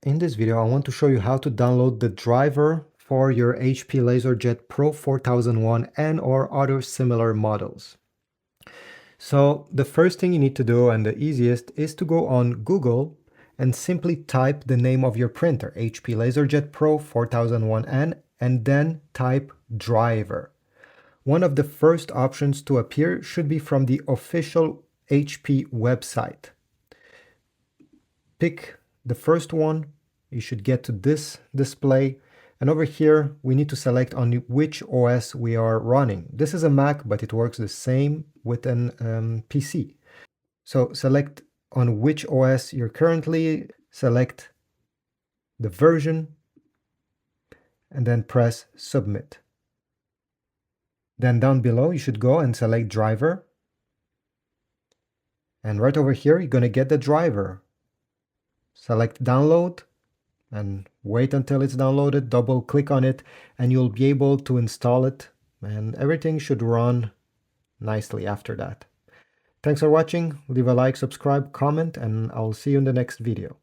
In this video, I want to show you how to download the driver for your HP LaserJet Pro 4001 and or other similar models. So the first thing you need to do, and the easiest, is to go on Google and simply type the name of your printer, HP LaserJet Pro 4001N, and then type driver. One of the first options to appear should be from the official HP website. Pick the first one. You should get to this display, and over here we need to select on which OS we are running. This is a Mac, but it works the same with an PC. So select on which OS you're currently, select the version, and then press submit. Then down below you should go and select driver, and right over here you're going to get the driver. Select download and wait until it's downloaded, double click on it, and you'll be able to install it, and everything should run nicely after that. Thanks for watching. Leave a like, subscribe, comment, and I'll see you in the next video.